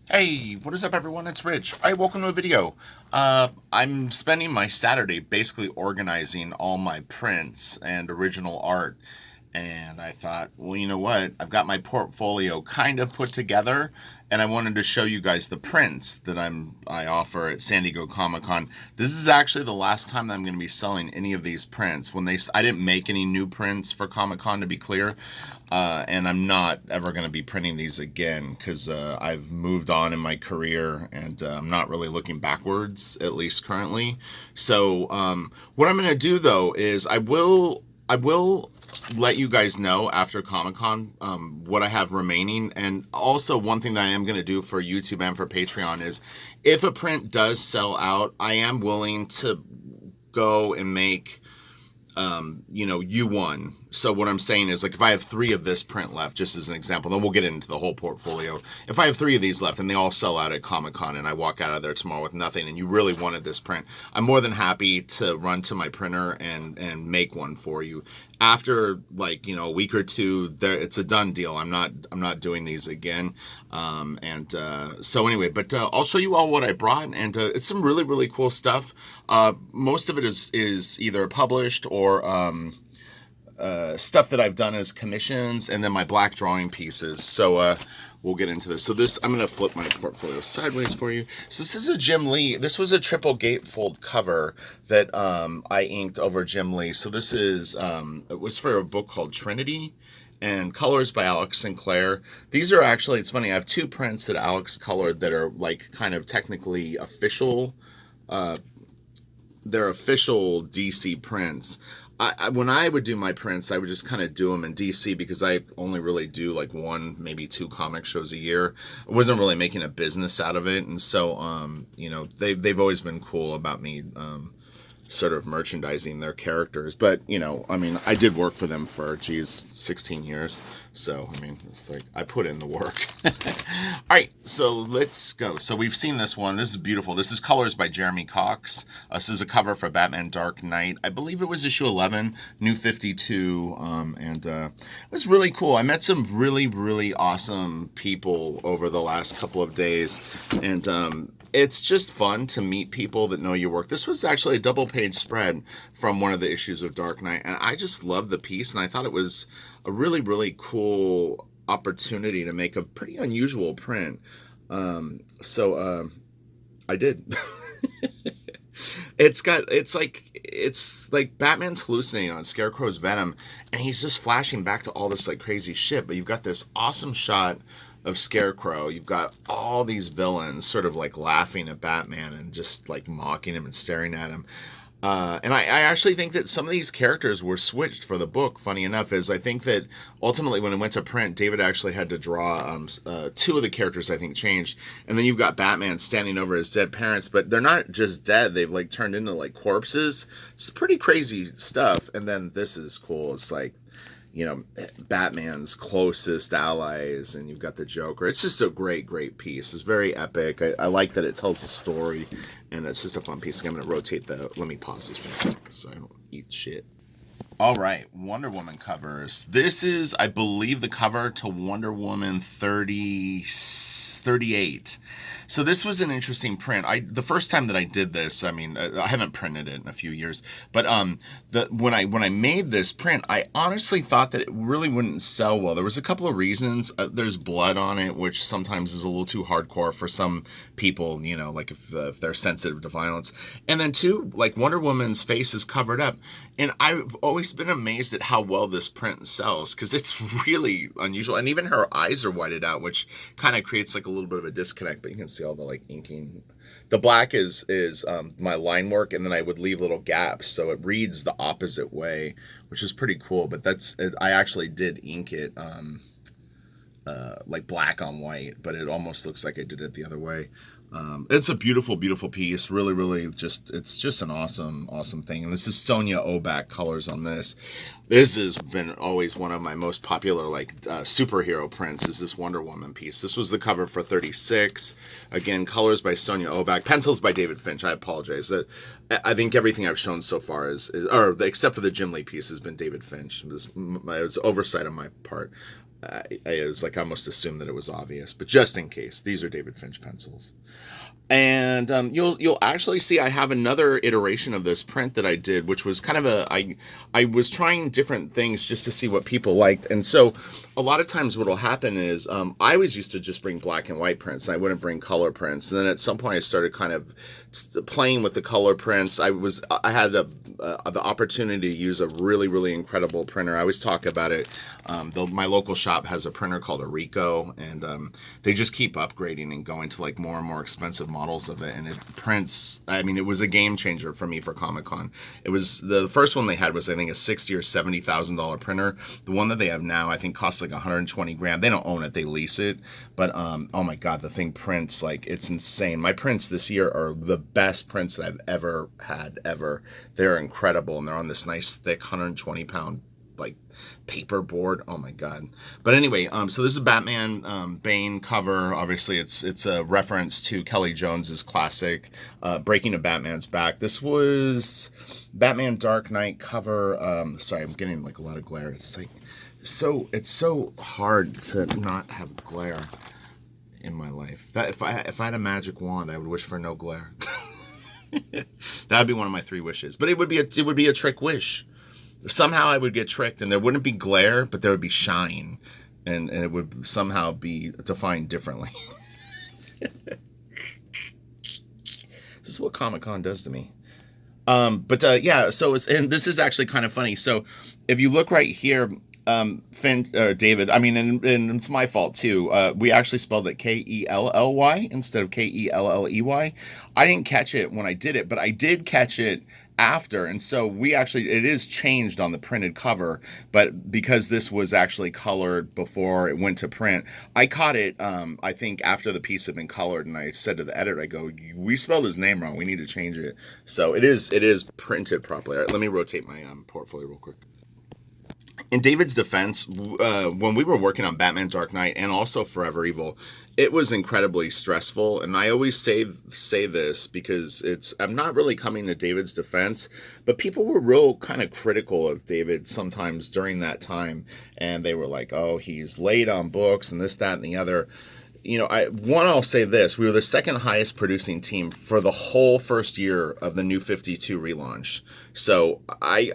Hey, what is up everyone? It's Rich. Alright, welcome to a video. I'm spending my Saturday basically organizing all my prints and original art. And I thought, well, you know what? I've got my portfolio kind of put together, and I wanted to show you guys the prints that I offer at San Diego Comic-Con. This is actually the last time that I'm going to be selling any of these prints. I didn't make any new prints for Comic-Con, to be clear. And I'm not ever going to be printing these again because I've moved on in my career, and I'm not really looking backwards, at least currently. So what I'm going to do though is I will let you guys know after Comic-Con what I have remaining. And also one thing that I am going to do for YouTube and for Patreon is if a print does sell out, I am willing to go and make U1. So what I'm saying is, like, if I have 3 of this print left, just as an example, then we'll get into the whole portfolio. If I have 3 of these left and they all sell out at Comic-Con and I walk out of there tomorrow with nothing and you really wanted this print, I'm more than happy to run to my printer and make one for you. After, like, a week or two, it's a done deal. I'm not doing these again. So anyway, but I'll show you all what I brought, and it's some really, really cool stuff. Most of it is either published or stuff that I've done as commissions, and then my black drawing pieces. So we'll get into this. So I'm going to flip my portfolio sideways for you. So this is a Jim Lee. This was a triple gatefold cover that I inked over Jim Lee. So this is, it was for a book called Trinity, and colors by Alex Sinclair. These are actually, it's funny, I have 2 prints that Alex colored that are like kind of technically official. They're official DC prints. When I would do my prints, I would just kind of do them in DC because I only really do like 1, maybe 2 comic shows a year. I wasn't really making a business out of it, and so they've always been cool about me sort of merchandising their characters. But I did work for them for 16 years, so it's like I put in the work. All right, so let's go. So we've seen this one. This is beautiful. This is colors by Jeremy Cox. This is a cover for Batman Dark Knight. I believe it was issue 11, New 52, and it was really cool. I met some really, really awesome people over the last couple of days, and it's just fun to meet people that know your work. This was actually a double-page spread from one of the issues of Dark Knight, and I just loved the piece, and I thought it was a really, really cool opportunity to make a pretty unusual print. So I did. It's like Batman's hallucinating on Scarecrow's venom, and he's just flashing back to all this like crazy shit. But you've got this awesome shot of Scarecrow. You've got all these villains sort of like laughing at Batman and just like mocking him and staring at him. And I actually think that some of these characters were switched for the book. Funny enough, is I think that ultimately when it went to print, David actually had to draw 2 of the characters. I think changed, and then you've got Batman standing over his dead parents, but they're not just dead; they've like turned into like corpses. It's pretty crazy stuff. And then this is cool. It's like Batman's closest allies, and you've got the Joker. It's just a great, great piece. It's very epic. I like that it tells a story, and it's just a fun piece. I'm going to rotate let me pause this for a second so I don't eat shit. All right, Wonder Woman covers. This is, I believe, the cover to Wonder Woman 38. So this was an interesting print. The first time that I did this, I haven't printed it in a few years, but when I made this print, I honestly thought that it really wouldn't sell well. There was a couple of reasons. There's blood on it, which sometimes is a little too hardcore for some people, like if they're sensitive to violence. And then 2, like Wonder Woman's face is covered up. And I've always been amazed at how well this print sells because it's really unusual. And even her eyes are whited out, which kind of creates like a little bit of a disconnect, but you can see all the like inking. The black is my line work, and then I would leave little gaps so it reads the opposite way, which is pretty cool. But I actually did ink it like black on white, but it almost looks like I did it the other way. It's a beautiful, beautiful piece. Really, really it's just an awesome, awesome thing. And this is Sonia Oback colors on this. This has been always one of my most popular superhero prints is this Wonder Woman piece. This was the cover for 36. Again, colors by Sonia Oback, pencils by David Finch. I apologize. I think everything I've shown so far except for the Jim Lee piece has been David Finch. It was oversight on my part. I was like, I almost assumed that it was obvious, but just in case, these are David Finch pencils. And you'll actually see I have another iteration of this print that I did, which was kind of I was trying different things just to see what people liked. And so a lot of times what will happen is I always used to just bring black and white prints, and I wouldn't bring color prints. And then at some point I started kind of playing with the color prints. I had the opportunity to use a really incredible printer. I always talk about it. My local shop has a printer called a Ricoh, and they just keep upgrading and going to like more and more expensive models of it, and it prints. I mean, it was a game changer for me for Comic-Con. It was the first one they had was I think a $60,000 or $70,000 printer. The one that they have now I think costs like 120 grand. They don't own it, they lease it, but oh my god, the thing prints like it's insane. My prints this year are the best prints that I've ever had ever. They're incredible, and they're on this nice thick 120 pound like paper board. Oh my god. But anyway, so this is Batman Bane cover. Obviously it's a reference to Kelly Jones's classic Breaking of Batman's Back. This was Batman Dark Knight cover. Sorry, I'm getting like a lot of glare. It's like it's so hard to not have glare in my life. That if I had a magic wand, I would wish for no glare. That would be one of my 3 wishes. But it would be a trick wish. Somehow I would get tricked, and there wouldn't be glare, but there would be shine, and it would somehow be defined differently. This is what Comic-Con does to me. Yeah, so and this is actually kind of funny. So if you look right here, David, I mean, and it's my fault too. We actually spelled it Kelly instead of Kelley. I didn't catch it when I did it, but I did catch it after. And so it is changed on the printed cover, but because this was actually colored before it went to print, I caught it, I think after the piece had been colored, and I said to the editor, I go, we spelled his name wrong. We need to change it. So it is printed properly. All right, let me rotate my portfolio real quick. In David's defense, when we were working on Batman Dark Knight and also Forever Evil, it was incredibly stressful. And I always say this because I'm not really coming to David's defense, but people were real kind of critical of David sometimes during that time. And they were like, oh, he's late on books and this, that, and the other. You know, I'll say this. We were the second highest producing team for the whole first year of the New 52 relaunch. So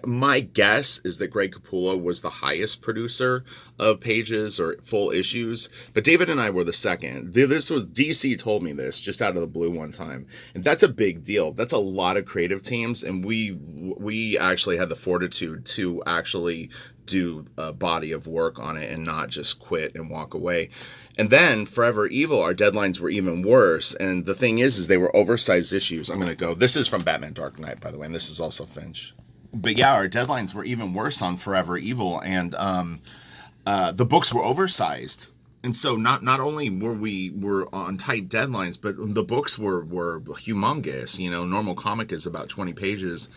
my guess is that Greg Capullo was the highest producer of pages or full issues, but David and I were the second. This was DC told me this just out of the blue one time, and that's a big deal. That's a lot of creative teams, and we actually had the fortitude to actually do a body of work on it and not just quit and walk away. And then Forever Evil, our deadlines were even worse. And the thing is they were oversized issues. I'm going to go, this is from Batman Dark Knight, by the way, and this is also Finch. But yeah, our deadlines were even worse on Forever Evil, and the books were oversized. And so not only were on tight deadlines, but the books were humongous. You know, normal comic is about 20 pages.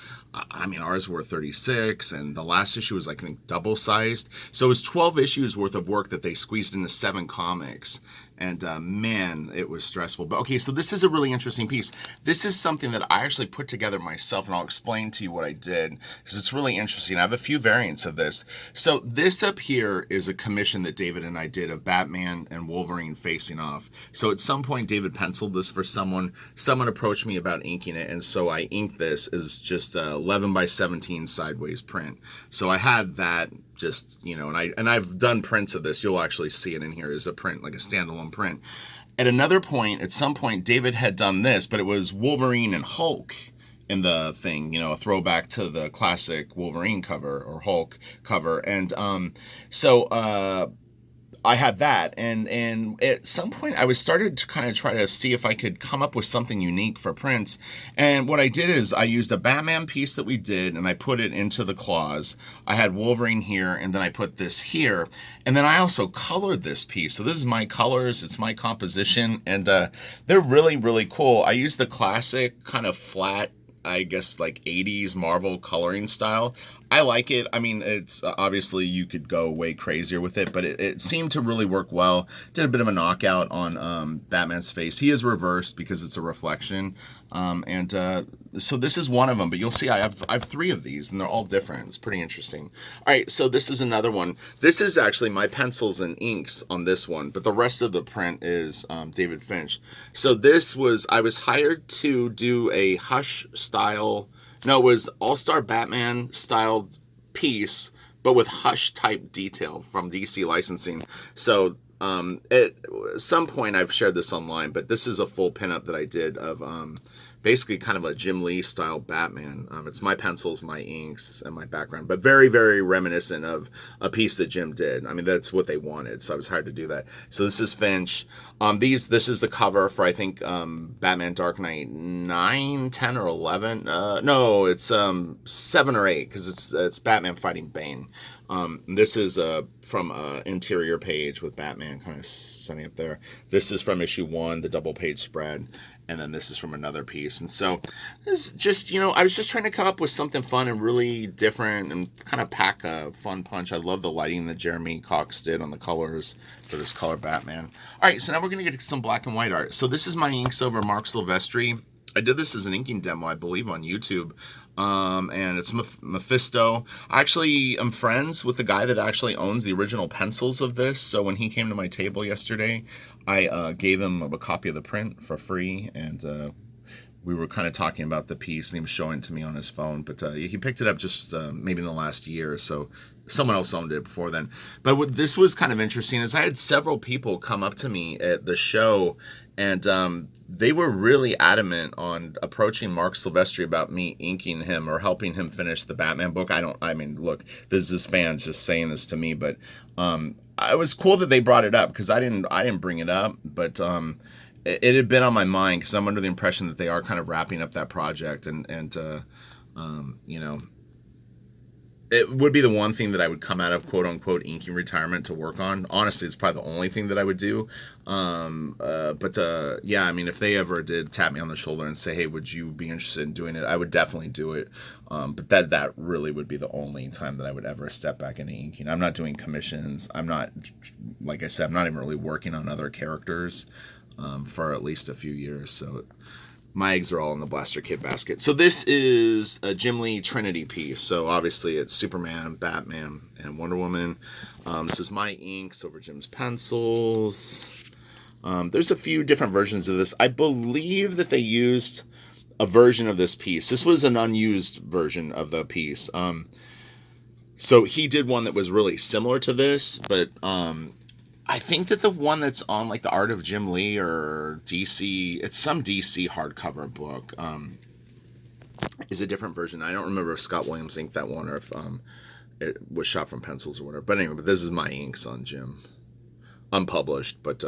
I mean, ours were 36, and the last issue was, I think, double-sized. So it was 12 issues worth of work that they squeezed into 7 comics. And man, it was stressful. But okay, so this is a really interesting piece. This is something that I actually put together myself, and I'll explain to you what I did, because it's really interesting. I have a few variants of this. So this up here is a commission that David and I did of Batman and Wolverine facing off. So at some point, David penciled this for someone. Someone approached me about inking it, and so I inked this as just a 11 by 17 sideways print. So I had that just, you know, and I've done prints of this. You'll actually see it in here as a print, like a standalone print. At another point, at some point, David had done this, but it was Wolverine and Hulk in the thing, you know, a throwback to the classic Wolverine cover or Hulk cover. And so I had that, and at some point I was started to kind of try to see if I could come up with something unique for prints. And what I did is I used a Batman piece that we did, and I put it into the claws. I had Wolverine here, and then I put this here, and then I also colored this piece. So this is my colors, it's my composition, and they're really cool. I used the classic kind of flat, I guess, like 80s Marvel coloring style. I like it. I mean, it's obviously you could go way crazier with it, but it seemed to really work well. Did a bit of a knockout on Batman's face. He is reversed because it's a reflection, and so this is one of them. But you'll see, I have three of these, and they're all different. It's pretty interesting. All right, so this is another one. This is actually my pencils and inks on this one, but the rest of the print is David Finch. So this was, I was hired to do a Hush style. No, it was All-Star Batman styled piece, but with Hush type detail from DC licensing. So at some point I've shared this online, but this is a full pinup that I did of basically kind of a Jim Lee style Batman. It's my pencils, my inks, and my background, but very, very reminiscent of a piece that Jim did. I mean, that's what they wanted, so I was hired to do that. So this is Finch. This is the cover for, I think, Batman Dark Knight 9, 10, or 11. No, it's 7 or 8, because it's Batman fighting Bane. This is from interior page with Batman kind of setting up there. This is from issue 1, the double page spread. And then this is from another piece. And so it's just, I was just trying to come up with something fun and really different and kind of pack a fun punch. I love the lighting that Jeremy Cox did on the colors for this color Batman. All right, so now we're going to get to some black and white art. So this is my inks over Mark Silvestri. I did this as an inking demo, I believe, on YouTube. And it's Mephisto. I actually am friends with the guy that actually owns the original pencils of this. So when he came to my table yesterday, I gave him a copy of the print for free, and we were kind of talking about the piece, and he was showing it to me on his phone. But he picked it up just maybe in the last year or so. Someone else owned it before then. But what this was kind of interesting is I had several people come up to me at the show, and they were really adamant on approaching Mark Silvestri about me inking him or helping him finish the Batman book. I mean, look, this is fans just saying this to me, but it was cool that they brought it up, because I didn't bring it up, but it had been on my mind, because I'm under the impression that they are kind of wrapping up that project, and it would be the one thing that I would come out of quote unquote inking retirement to work on. Honestly, it's probably the only thing that I would do. Yeah, I mean, if they ever did tap me on the shoulder and say, hey, would you be interested in doing it? I would definitely do it. But that really would be the only time that I would ever step back into inking. I'm not doing commissions. I'm not, like I said, I'm not even really working on other characters for at least a few years. So my eggs are all in the Blaster Kid basket. So this is a Jim Lee Trinity piece. So obviously it's Superman, Batman, and Wonder Woman. This is my inks over Jim's pencils. There's a few different versions of this. I believe that they used a version of this piece. This was an unused version of the piece. So he did one that was really similar to this, but I think that the one that's on like the Art of Jim Lee or DC, it's some DC hardcover book, is a different version. I don't remember if Scott Williams inked that one or if it was shot from pencils or whatever. But anyway, this is my inks on Jim. Unpublished, but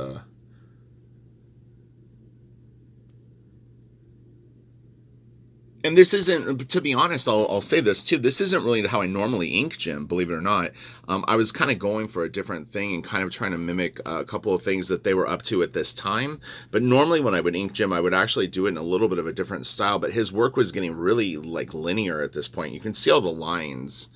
and this isn't, to be honest, I'll say this too, this isn't really how I normally ink Jim, believe it or not. I was kind of going for a different thing and kind of trying to mimic a couple of things that they were up to at this time. But normally when I would ink Jim, I would actually do it in a little bit of a different style. But his work was getting really like linear at this point. You can see all the lines.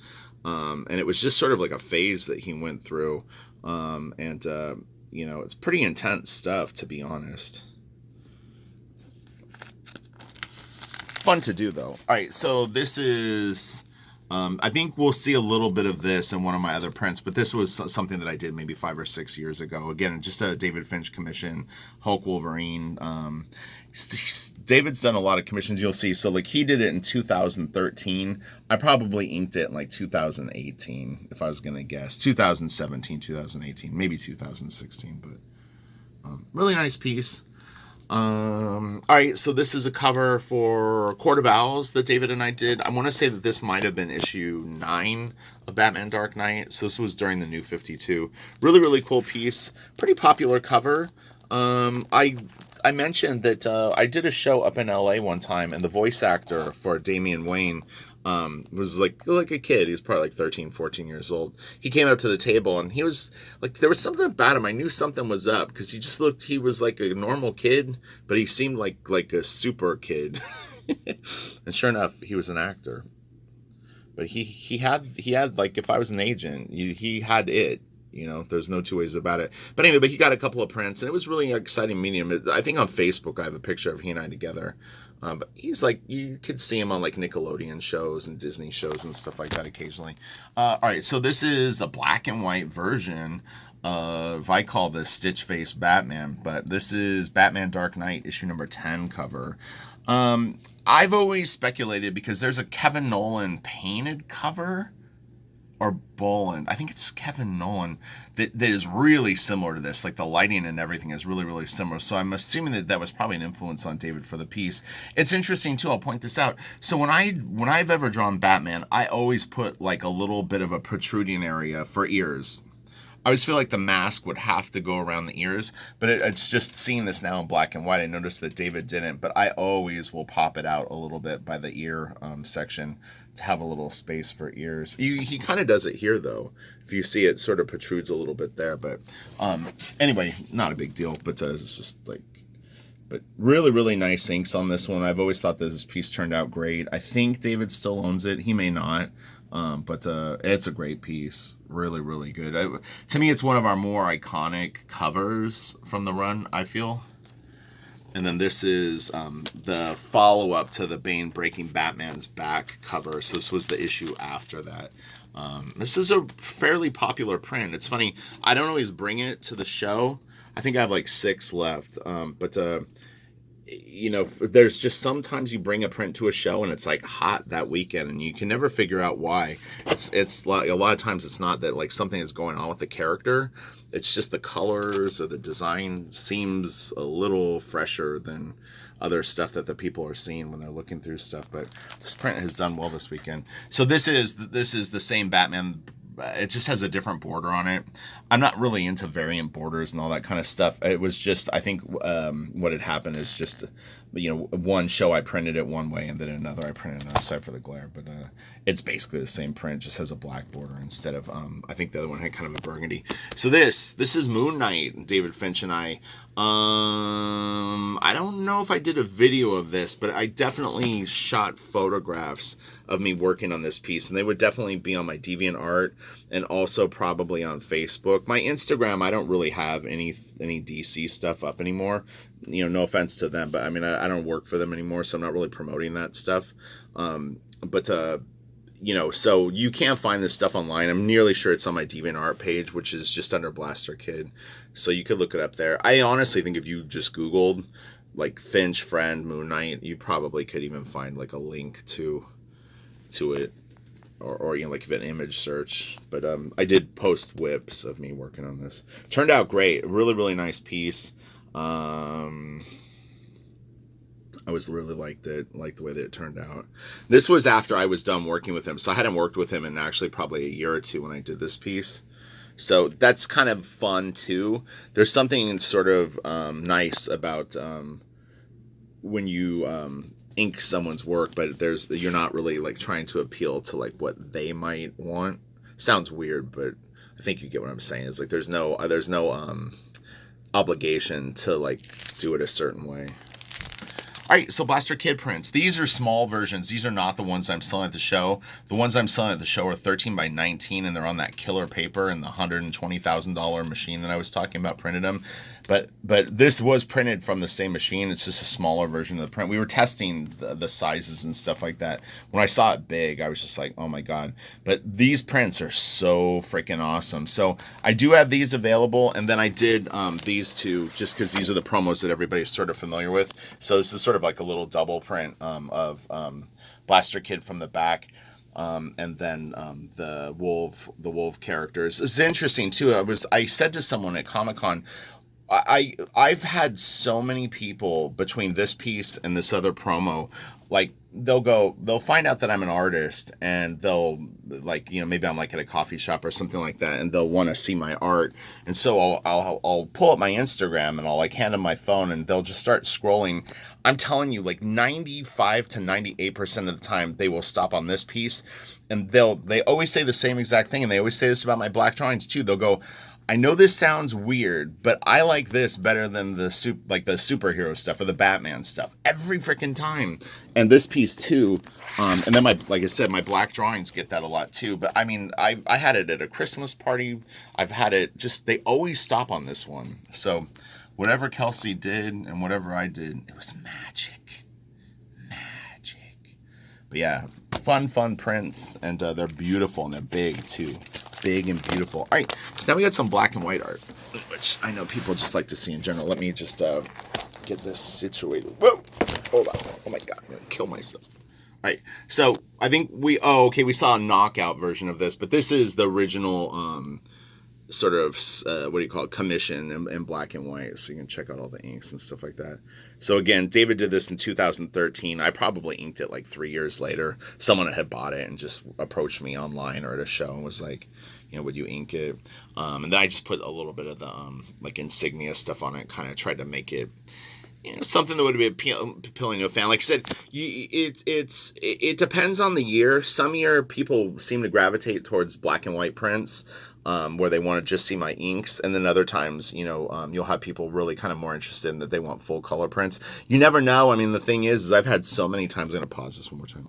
And it was just sort of like a phase that he went through. It's pretty intense stuff, to be honest. Fun to do, though. All right, so this is, I think we'll see a little bit of this in one of my other prints, but this was something that I did maybe 5 or 6 years ago. Again, just a David Finch commission, Hulk Wolverine. David's done a lot of commissions, you'll see. So, like, he did it in 2013. I probably inked it in, like, 2018, if I was going to guess. 2017, 2018, maybe 2016, but really nice piece. All right, so this is a cover for Court of Owls that David and I did. I want to say that this might have been issue 9 of Batman Dark Knight. So this was during the New 52. Really, really cool piece. Pretty popular cover. I mentioned that I did a show up in LA one time, and the voice actor for Damian Wayne was like a kid. He was probably like 13, 14 years old. He came up to the table, and he was like, there was something about him. I knew something was up, because he was like a normal kid, but he seemed like a super kid. And sure enough, he was an actor. But he had like, if I was an agent, he had it. There's no two ways about it. But anyway, he got a couple of prints, and it was really an exciting meeting him. I think on Facebook I have a picture of he and I together. But he's like, you could see him on like Nickelodeon shows and Disney shows and stuff like that occasionally. All right, so this is a black and white version of, I call this Stitch Face Batman, but this is Batman Dark Knight issue number 10 cover. I've always speculated, because there's a Kevin Nolan painted cover, or Boland, I think it's Kevin Nolan, that is really similar to this. Like the lighting and everything is really, really similar. So I'm assuming that was probably an influence on David for the piece. It's interesting too, I'll point this out. So when I've ever drawn Batman, I always put like a little bit of a protruding area for ears. I always feel like the mask would have to go around the ears, but it's just seeing this now in black and white. I noticed that David didn't, but I always will pop it out a little bit by the ear section to have a little space for ears. He kind of does it here, though. If you see, it sort of protrudes a little bit there, but anyway, not a big deal, but it's just like, but really, really nice inks on this one. I've always thought this piece turned out great. I think David still owns it. He may not. But it's a great piece. Really, really good. To me, it's one of our more iconic covers from the run, I feel. And then this is the follow-up to the Bane breaking Batman's back cover. So this was the issue after that. This is a fairly popular print. It's funny, I don't always bring it to the show. I think I have like 6 left. But there's just sometimes you bring a print to a show and it's like hot that weekend and you can never figure out why. It's like a lot of times it's not that like something is going on with the character. It's just the colors or the design seems a little fresher than other stuff that the people are seeing when they're looking through stuff. But this print has done well this weekend. So this is the same Batman. It just has a different border on it. I'm not really into variant borders and all that kind of stuff. It was just, I think what had happened is just, one show I printed it one way and then another I printed another side for the glare. But it's basically the same print, just has a black border instead of, I think the other one had kind of a burgundy. So this is Moon Knight, David Finch and I. I don't know if I did a video of this, but I definitely shot photographs of me working on this piece, and they would definitely be on my DeviantArt and also probably on Facebook. My Instagram, I don't really have any DC stuff up anymore. No offense to them, but I mean, I don't work for them anymore, so I'm not really promoting that stuff. So you can't find this stuff online. I'm nearly sure it's on my DeviantArt page, which is just under Blaster Kid. So you could look it up there. I honestly think if you just Googled like Finch, Friend, Moon Knight, you probably could even find like a link to it, or like an image search. But I did post whips of me working on this. Turned out great. Really, really nice piece. I was really liked the way that it turned out. This was after I was done working with him, so I hadn't worked with him in actually probably a year or two when I did this piece. So that's kind of fun too. There's something sort of nice about when you ink someone's work, but you're not really like trying to appeal to like what they might want. Sounds weird, but I think you get what I'm saying. It's like there's no obligation to like do it a certain way. All right, so Blaster Kid prints. These are small versions. These are not the ones I'm selling at the show. The ones I'm selling at the show are 13 by 19, and they're on that killer paper and the $120,000 machine that I was talking about printed them. But this was printed from the same machine. It's just a smaller version of the print. We were testing the sizes and stuff like that. When I saw it big, I was just like, oh my God. But these prints are so freaking awesome. So I do have these available, and then I did these two just because these are the promos that everybody's sort of familiar with. So this is sort of like a little double print of Blaster Kid from the back. And then the wolf characters. It's interesting too. I said to someone at Comic-Con, I've had so many people between this piece and this other promo, like they'll find out that I'm an artist, and they'll like, maybe I'm like at a coffee shop or something like that, and they'll want to see my art. And so I'll pull up my Instagram and I'll like hand them my phone, and they'll just start scrolling. I'm telling you, like 95 to 98% of the time they will stop on this piece, and they always say the same exact thing. And they always say this about my black drawings too. They'll go, I know this sounds weird, but I like this better than the superhero stuff or the Batman stuff every freaking time. And this piece too. And then like I said, my black drawings get that a lot too. But I mean, I had it at a Christmas party. I've had it they always stop on this one. So whatever Kelsey did and whatever I did, it was magic. But yeah, fun prints, and they're beautiful, and they're big too. Big and beautiful. All right, so now we got some black and white art, which I know people just like to see in general. Let me just get this situated. Whoa, hold on. Oh my God, I'm gonna kill myself. All right, so I think we saw a knockout version of this, but this is the original sort of commission in black and white, so you can check out all the inks and stuff like that. So again, David did this in 2013. I probably inked it like 3 years later. Someone had bought it and just approached me online or at a show and was like, would you ink it? And then I just put a little bit of the like insignia stuff on it, kind of tried to make it something that would be appealing to a fan. Like I said, it depends on the year. Some year people seem to gravitate towards black and white prints, where they want to just see my inks, and then other times, you'll have people really kind of more interested in that they want full color prints. You never know. I mean, the thing is I've had so many times. I'm gonna pause this one more time.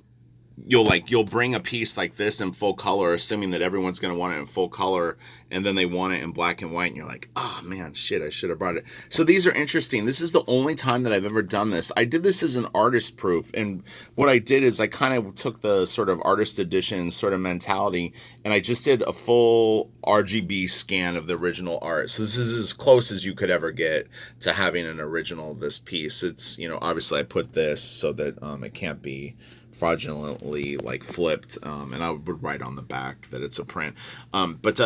You'll bring a piece like this in full color, assuming that everyone's going to want it in full color, and then they want it in black and white, and you're like, oh man, shit, I should have brought it. So these are interesting. This is the only time that I've ever done this. I did this as an artist proof, and what I did is I kind of took the sort of artist edition sort of mentality, and I just did a full RGB scan of the original art. So this is as close as you could ever get to having an original of this piece. It's, obviously I put this so that it can't be fraudulently like flipped, and I would write on the back that it's a print, but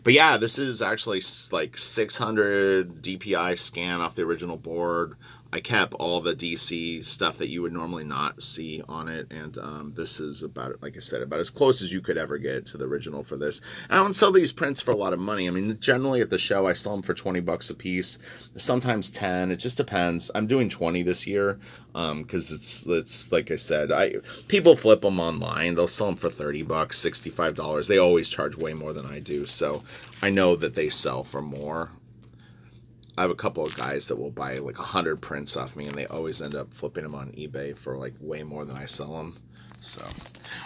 yeah, this is actually like 600 DPI scan off the original board. I kept all the DC stuff that you would normally not see on it, and this is about, like I said, about as close as you could ever get to the original for this. And I don't sell these prints for a lot of money. I mean, generally at the show I sell them for $20 a piece, sometimes 10. It just depends. I'm doing 20 this year, because it's like I said, people flip them online. They'll sell them for $30, $65. They always charge way more than I do, so I know that they sell for more. I have a couple of guys that will buy like 100 prints off me, and they always end up flipping them on eBay for like way more than I sell them. So, all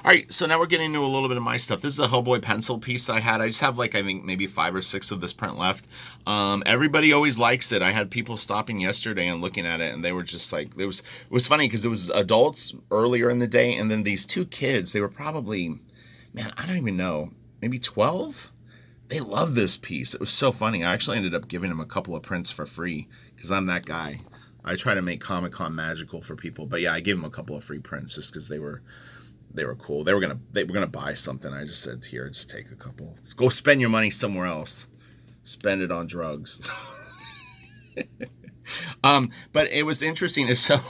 right, so now we're getting into a little bit of my stuff. This is a Hellboy pencil piece that I had. I just have like, I think maybe 5 or 6 of this print left. Everybody always likes it. I had people stopping yesterday and looking at it, and they were just like, it was funny because it was adults earlier in the day, and then these 2 kids, they were probably, man, I don't even know, maybe 12? They love this piece. It was so funny. I actually ended up giving them a couple of prints for free because I'm that guy. I try to make Comic-Con magical for people. But yeah, I gave them a couple of free prints just because they were cool. They were gonna buy something. I just said, here, just take a couple. Let's go spend your money somewhere else. Spend it on drugs. But it was interesting. So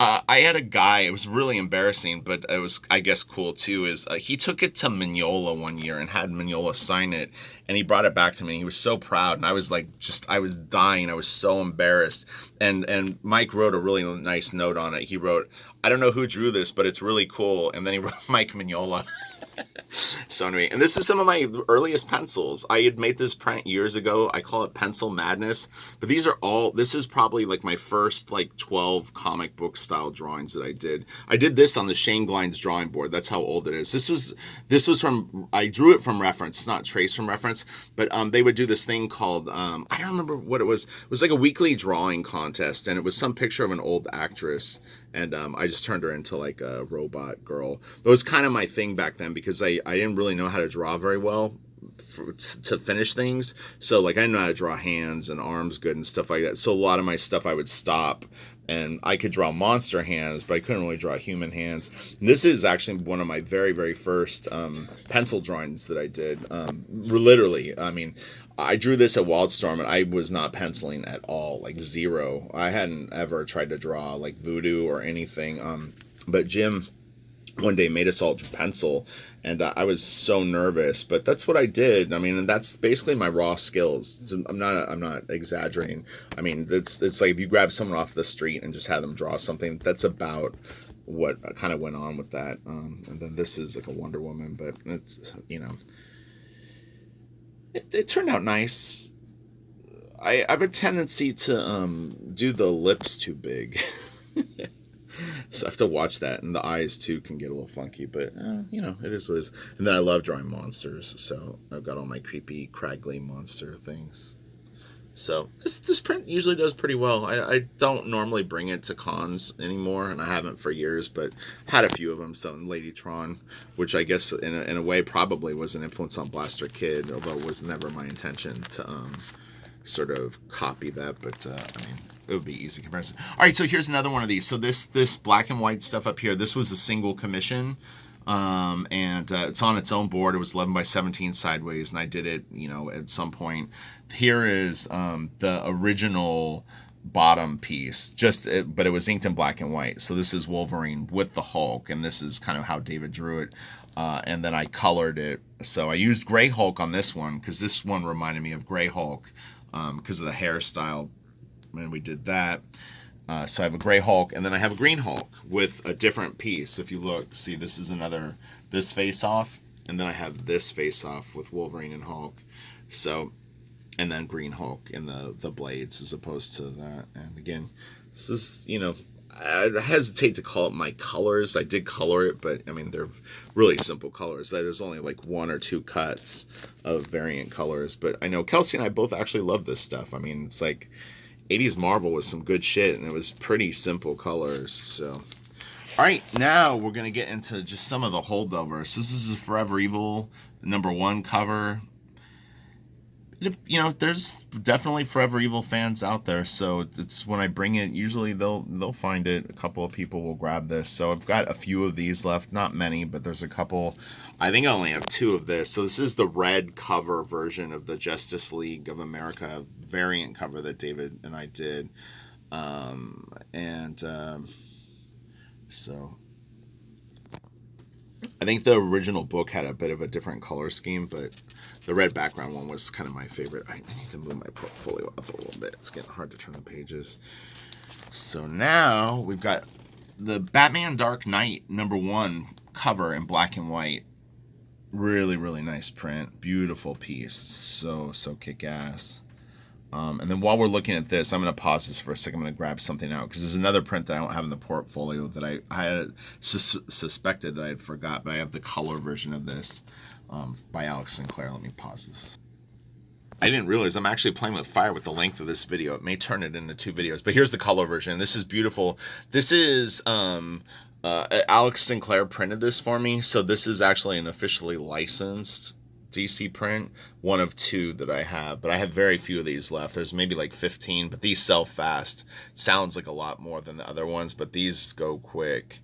I had a guy, it was really embarrassing, but it was, I guess, cool too, is he took it to Mignola one year and had Mignola sign it, and he brought it back to me, and he was so proud, and I was like, I was dying. I was so embarrassed. And Mike wrote a really nice note on it. He wrote, I don't know who drew this, but it's really cool. And then he wrote Mike Mignola. So anyway, and this is some of my earliest pencils. I had made this print years ago. I call it Pencil Madness, but this is probably like my first like 12 comic book style drawings that I did. I did this on the Shane Glines drawing board. That's how old it is. This was from, I drew it from reference. It's not traced from reference, but they would do this thing called, I don't remember what it was. It was like a weekly drawing contest, and it was some picture of an old actress. And I just turned her into like a robot girl. That was kind of my thing back then because I didn't really know how to draw very well to finish things. So like I didn't know how to draw hands and arms good and stuff like that. So a lot of my stuff I would stop, and I could draw monster hands, but I couldn't really draw human hands. And this is actually one of my very, very first pencil drawings that I did. Literally, I mean, I drew this at Wildstorm, and I was not penciling at all, like zero. I hadn't ever tried to draw like voodoo or anything. But Jim one day made us all pencil, and I was so nervous, but that's what I did. I mean, and that's basically my raw skills. I'm not exaggerating. I mean, it's like if you grab someone off the street and just have them draw something, that's about what kind of went on with that. And then this is like a Wonder Woman, but it's, It turned out nice. I have a tendency to do the lips too big. So I have to watch that, and the eyes too can get a little funky, but you know, it is what it is. And then I love drawing monsters, so I've got all my creepy, craggly monster things. So this print usually does pretty well. I don't normally bring it to cons anymore, and I haven't for years, but had a few of them. So in Ladytron, which I guess in a way probably was an influence on Blaster Kid, although it was never my intention to sort of copy that, but I mean, it would be easy comparison. All right, so here's another one of these. So this black and white stuff up here, this was a single commission, and it's on its own board. It was 11 by 17 sideways, and I did it, you know, at some point. Here is the original bottom piece, but it was inked in black and white. So this is Wolverine with the Hulk, and this is kind of how David drew it. And then I colored it. So I used Gray Hulk on this one because this one reminded me of Gray Hulk because of the hairstyle. And we did that. So I have a Gray Hulk, and then I have a Green Hulk with a different piece. If you look, see, this is this face-off, and then I have this face-off with Wolverine and Hulk. So, and then Green Hulk in the blades as opposed to that. And again, this is, you know, I hesitate to call it my colors. I did color it, but I mean, they're really simple colors. There's only like 1 or 2 cuts of variant colors, but I know Kelsey and I both actually love this stuff. I mean, it's like 80s Marvel was some good shit, and it was pretty simple colors. So, all right, now we're going to get into just some of the holdovers. This is a Forever Evil #1 cover. You know, there's definitely Forever Evil fans out there, so it's when I bring it, usually they'll find it. A couple of people will grab this. So I've got a few of these left, not many, but there's a couple. I think I only have 2 of this. So this is the red cover version of the Justice League of America variant cover that David and I did. So I think the original book had a bit of a different color scheme, but the red background one was kind of my favorite. I need to move my portfolio up a little bit. It's getting hard to turn the pages. So now we've got the Batman Dark Knight #1 cover in black and white. Really, really nice print. Beautiful piece. So kick-ass. And then while we're looking at this, I'm going to pause this for a second. I'm going to grab something out because there's another print that I don't have in the portfolio that I had suspected that I had forgot, but I have the color version of this by Alex Sinclair. Let me pause this. I didn't realize I'm actually playing with fire with the length of this video. It may turn it into 2 videos, but here's the color version. This is beautiful. This is Alex Sinclair printed this for me, so this is actually an officially licensed DC print, 1 of 2 that I have, but I have very few of these left. There's maybe like 15, but these sell fast. Sounds like a lot more than the other ones, but these go quick.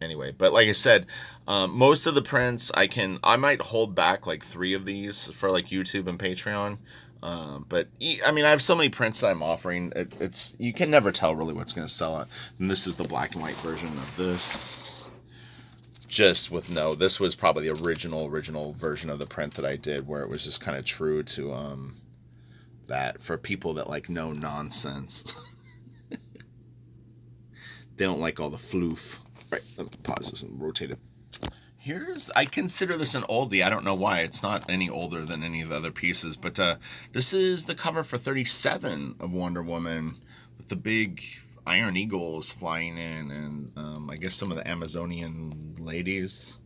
Anyway, but like I said, most of the prints I might hold back like 3 of these for like YouTube and Patreon. But I mean, I have so many prints that I'm offering. It's you can never tell really what's going to sell it. And this is the black and white version of this. Just with this was probably the original version of the print that I did, where it was just kind of true to that for people that like no nonsense. They don't like all the floof. Right, let me pause this and rotate it. I consider this an oldie. I don't know why. It's not any older than any of the other pieces, but this is the cover for 37 of Wonder Woman with the big Iron Eagles flying in, and I guess some of the Amazonian ladies,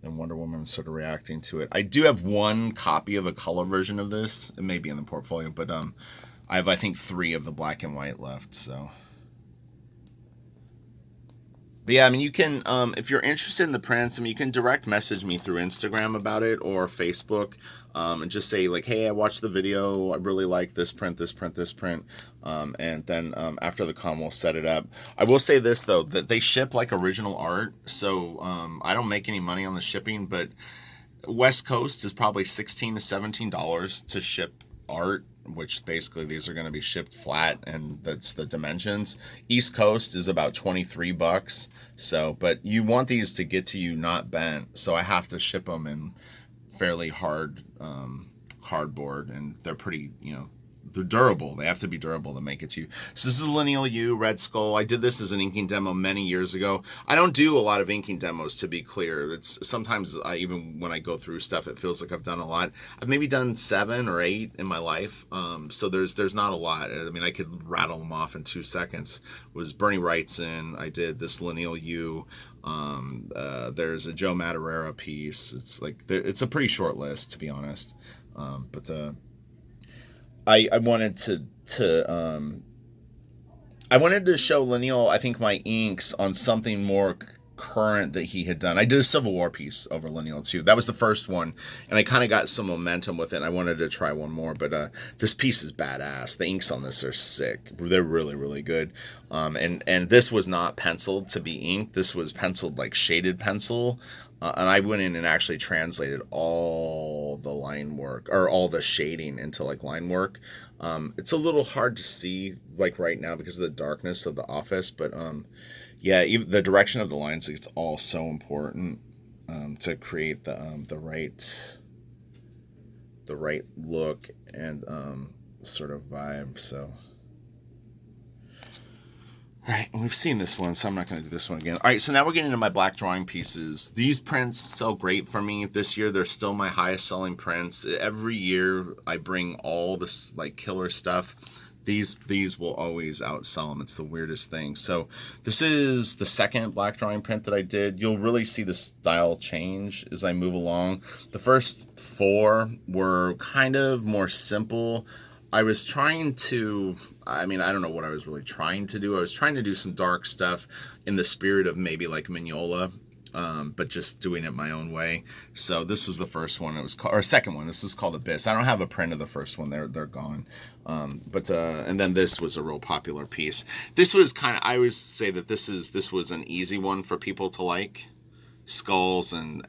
and Wonder Woman sort of reacting to it. I do have 1 copy of a color version of this. It may be in the portfolio, but I have, I think, 3 of the black and white left, so. But yeah, I mean, you can, if you're interested in the prints, I mean, you can direct message me through Instagram about it or Facebook, and just say like, hey, I watched the video. I really like this print, this print, this print. And then after the con, we'll set it up. I will say this, though, that they ship like original art. So I don't make any money on the shipping, but West Coast is probably $16 to $17 to ship art, which basically these are going to be shipped flat, and that's the dimensions. East Coast is about $23. So, but you want these to get to you not bent, so I have to ship them in fairly hard cardboard, and they're pretty, you know, they're durable. They have to be durable to make it to you. So this is Lineal U, Red Skull. I did this as an inking demo many years ago. I don't do a lot of inking demos, to be clear. It's sometimes even when I go through stuff, it feels like I've done a lot. I've maybe done 7 or 8 in my life. So there's not a lot. I mean, I could rattle them off in 2 seconds. It was Bernie Wrightson. I did this Lineal U. There's a Joe Madureira piece. It's like it's a pretty short list, to be honest. But I wanted to show Lineal, I think, my inks on something more current that he had done. I did a Civil War piece over Lineal too. That was the first one, and I kind of got some momentum with it, and I wanted to try one more, but this piece is badass. The inks on this are sick. They're really, really good. And this was not penciled to be inked. This was penciled, like shaded pencil. And I went in and actually translated all the line work, or all the shading, into like line work. It's a little hard to see like right now because of the darkness of the office, but yeah, even the direction of the lines, it's all so important to create the right look and sort of vibe. So. All right, we've seen this one, so I'm not going to do this one again. All right, so now we're getting into my black drawing pieces. These prints sell great for me. This year, they're still my highest selling prints. Every year, I bring all this like killer stuff. These will always outsell them. It's the weirdest thing. So this is the second black drawing print that I did. You'll really see the style change as I move along. The first 4 were kind of more simple. I was trying to, I mean, I don't know what I was really trying to do. I was trying to do some dark stuff in the spirit of maybe like Mignola, but just doing it my own way. So this was the first one. It was called, or second one. This was called Abyss. I don't have a print of the first one. They're gone. And then this was a real popular piece. This was kind of, I always say that this was an easy one for people to like. Skulls and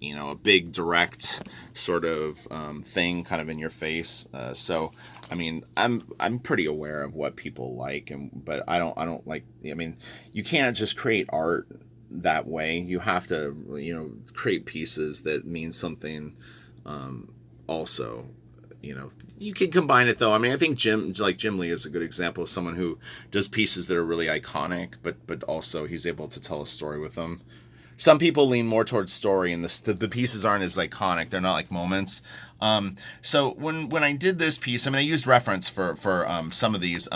you know, a big direct sort of thing kind of in your face. So I mean, I'm pretty aware of what people like, but I don't like, I mean, you can't just create art that way. You have to, you know, create pieces that mean something also. You know, you can combine it though. I mean, I think Jim Lee is a good example of someone who does pieces that are really iconic, but also he's able to tell a story with them. Some people lean more towards story, and the pieces aren't as iconic. They're not like moments. So when I did this piece, I mean, I used reference for some of these.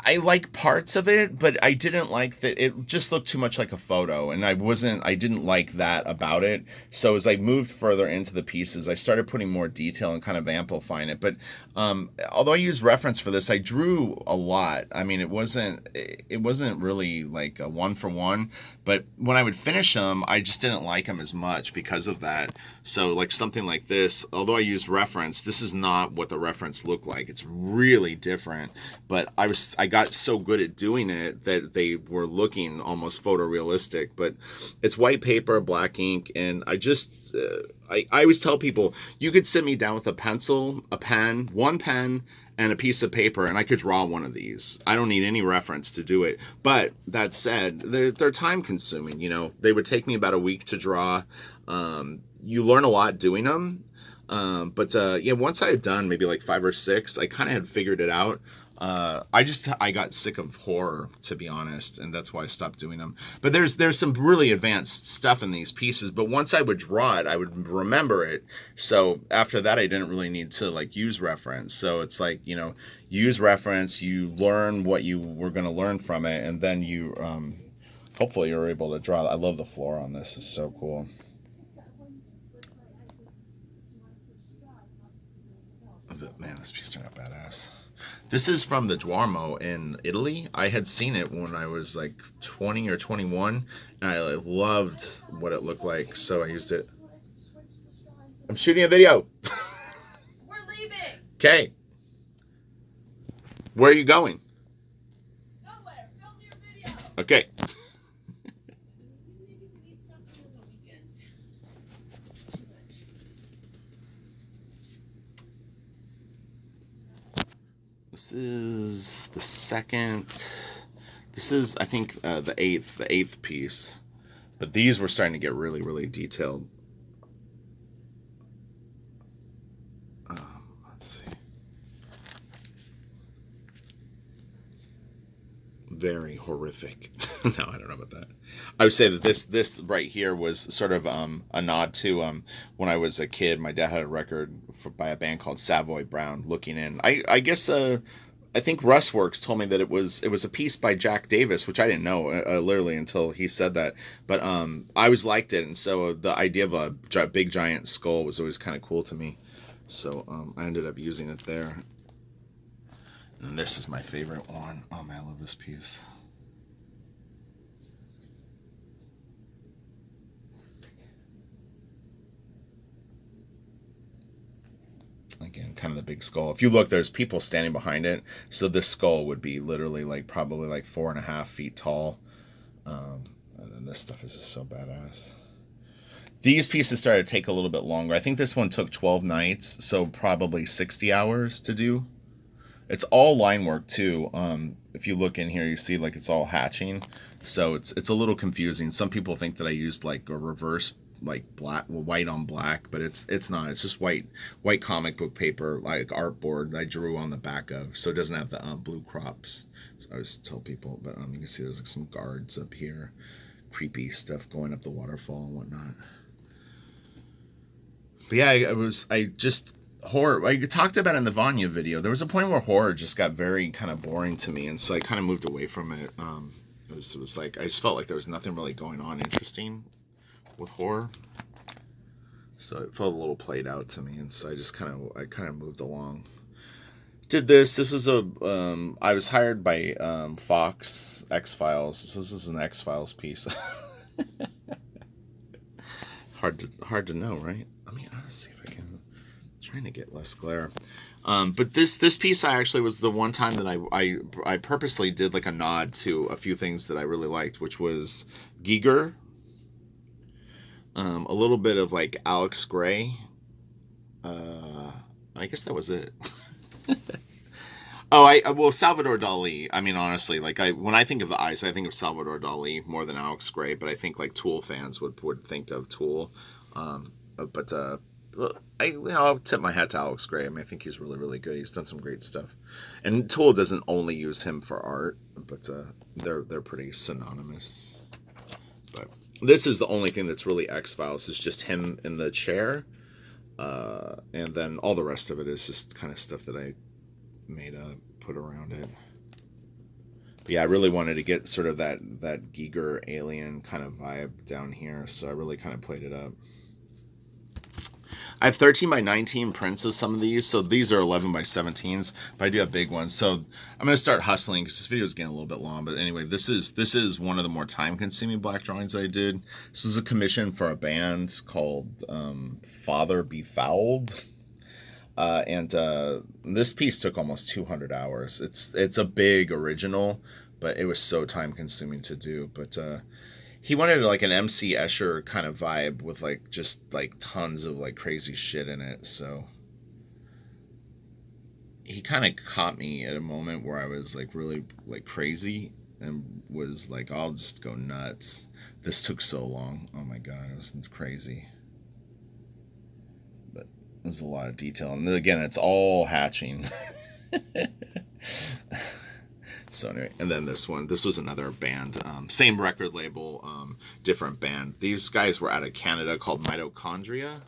I like parts of it, but I didn't like that it just looked too much like a photo, and I didn't like that about it. So as I moved further into the pieces, I started putting more detail and kind of amplifying it. But although I used reference for this, I drew a lot. I mean, it wasn't really like a 1-for-1, but when I would finish them, I just didn't like them as much because of that. So like something like this, although I used reference, this is not what the reference looked like. It's really different, but I got so good at doing it that they were looking almost photorealistic. But it's white paper, black ink, and I just I always tell people, you could sit me down with a pencil, a pen, one pen, and a piece of paper, and I could draw one of these. I don't need any reference to do it. But that said, they're time consuming. You know, they would take me about a week to draw. You learn a lot doing them. But yeah, once I had done maybe like 5 or 6, I kind of had figured it out. I got sick of horror, to be honest, and that's why I stopped doing them. But there's some really advanced stuff in these pieces, but once I would draw it, I would remember it. So after that, I didn't really need to like use reference. So it's like, you know, use reference, you learn what you were going to learn from it, and then you hopefully you're able to draw. I love the floor on this. It's so cool. Man, this piece turned out badass. This is from the Duomo in Italy. I had seen it when I was like 20 or 21, and I loved what it looked like, so I used it. I'm shooting a video. We're leaving. Okay. Where are you going? Nowhere. Film your video. Okay. This is the second. This is, I think, the eighth piece. But these were starting to get really, really detailed. very horrific. No, I don't know about that. I would say that this right here was sort of a nod to when I was a kid. My dad had a record by a band called Savoy Brown, Looking In. I guess I think Russ Works told me that it was a piece by Jack Davis, which I didn't know literally until he said that. But I always liked it, and so the idea of a big giant skull was always kind of cool to me. So I ended up using it there. And this is my favorite one. Oh man, I love this piece. Again, kind of the big skull. If you look, there's people standing behind it. So this skull would be literally like probably like 4.5 feet tall. And then this stuff is just so badass. These pieces started to take a little bit longer. I think this one took 12 nights, so probably 60 hours to do. It's all line work too. If you look in here, you see like it's all hatching. So it's a little confusing. Some people think that I used like a reverse like white on black, but it's not. It's just white comic book paper, like artboard that I drew on the back of, so it doesn't have the blue crops. So I always tell people, but you can see there's like some guards up here, creepy stuff going up the waterfall and whatnot. But yeah, horror. I talked about it in the Vanya video. There was a point where horror just got very kind of boring to me, and so I kind of moved away from it. It was like I just felt like there was nothing really going on interesting with horror, so it felt a little played out to me, and so I kind of moved along. Did this was I was hired by Fox X-Files, so this is an X-Files piece. hard to know, right? I mean, let's see if I can, trying to get less glare. But this piece I actually was the one time that I purposely did like a nod to a few things that I really liked, which was Giger, a little bit of like Alex Gray. I guess that was it. Well, Salvador Dali. I mean, honestly, like when I think of the eyes, I think of Salvador Dali more than Alex Gray. But I think like Tool fans would think of Tool. I'll tip my hat to Alex Gray. I mean, I think he's really, really good. He's done some great stuff. And Tool doesn't only use him for art, but they're pretty synonymous. But this is the only thing that's really X-Files, is just him in the chair. And then all the rest of it is just kind of stuff that I made up, put around it. But yeah, I really wanted to get sort of that Giger alien kind of vibe down here, so I really kind of played it up. I have 13 by 19 prints of some of these, so these are 11 by 17s, but I do have big ones. So I'm going to start hustling because this video is getting a little bit long. But anyway, this is one of the more time-consuming black drawings that I did. This was a commission for a band called Father Befouled. And this piece took almost 200 hours. It's a big original, but it was so time-consuming to do. But he wanted like an MC Escher kind of vibe with like just like tons of like crazy shit in it. So he kind of caught me at a moment where I was like really like crazy and was like, I'll just go nuts. This took so long. Oh my God, it was crazy. But there's a lot of detail. And again, it's all hatching. So anyway, and then this was another band, same record label, different band. These guys were out of Canada called Mitochondria,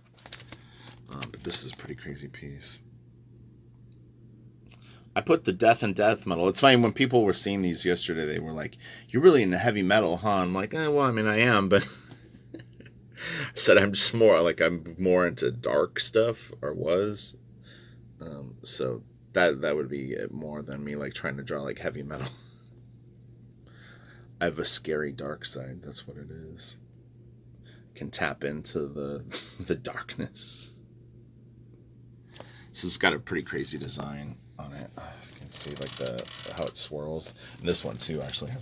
but this is a pretty crazy piece. I put the death metal. It's funny, when people were seeing these yesterday, they were like, "You're really into heavy metal, huh?" I'm like, well, I mean, I am, but I said I'm more into dark stuff, or was, so. That would be it more than me like trying to draw like heavy metal. I have a scary dark side. That's what it is. Can tap into the darkness. So it's got a pretty crazy design on it. You can see like how it swirls. And this one too actually has a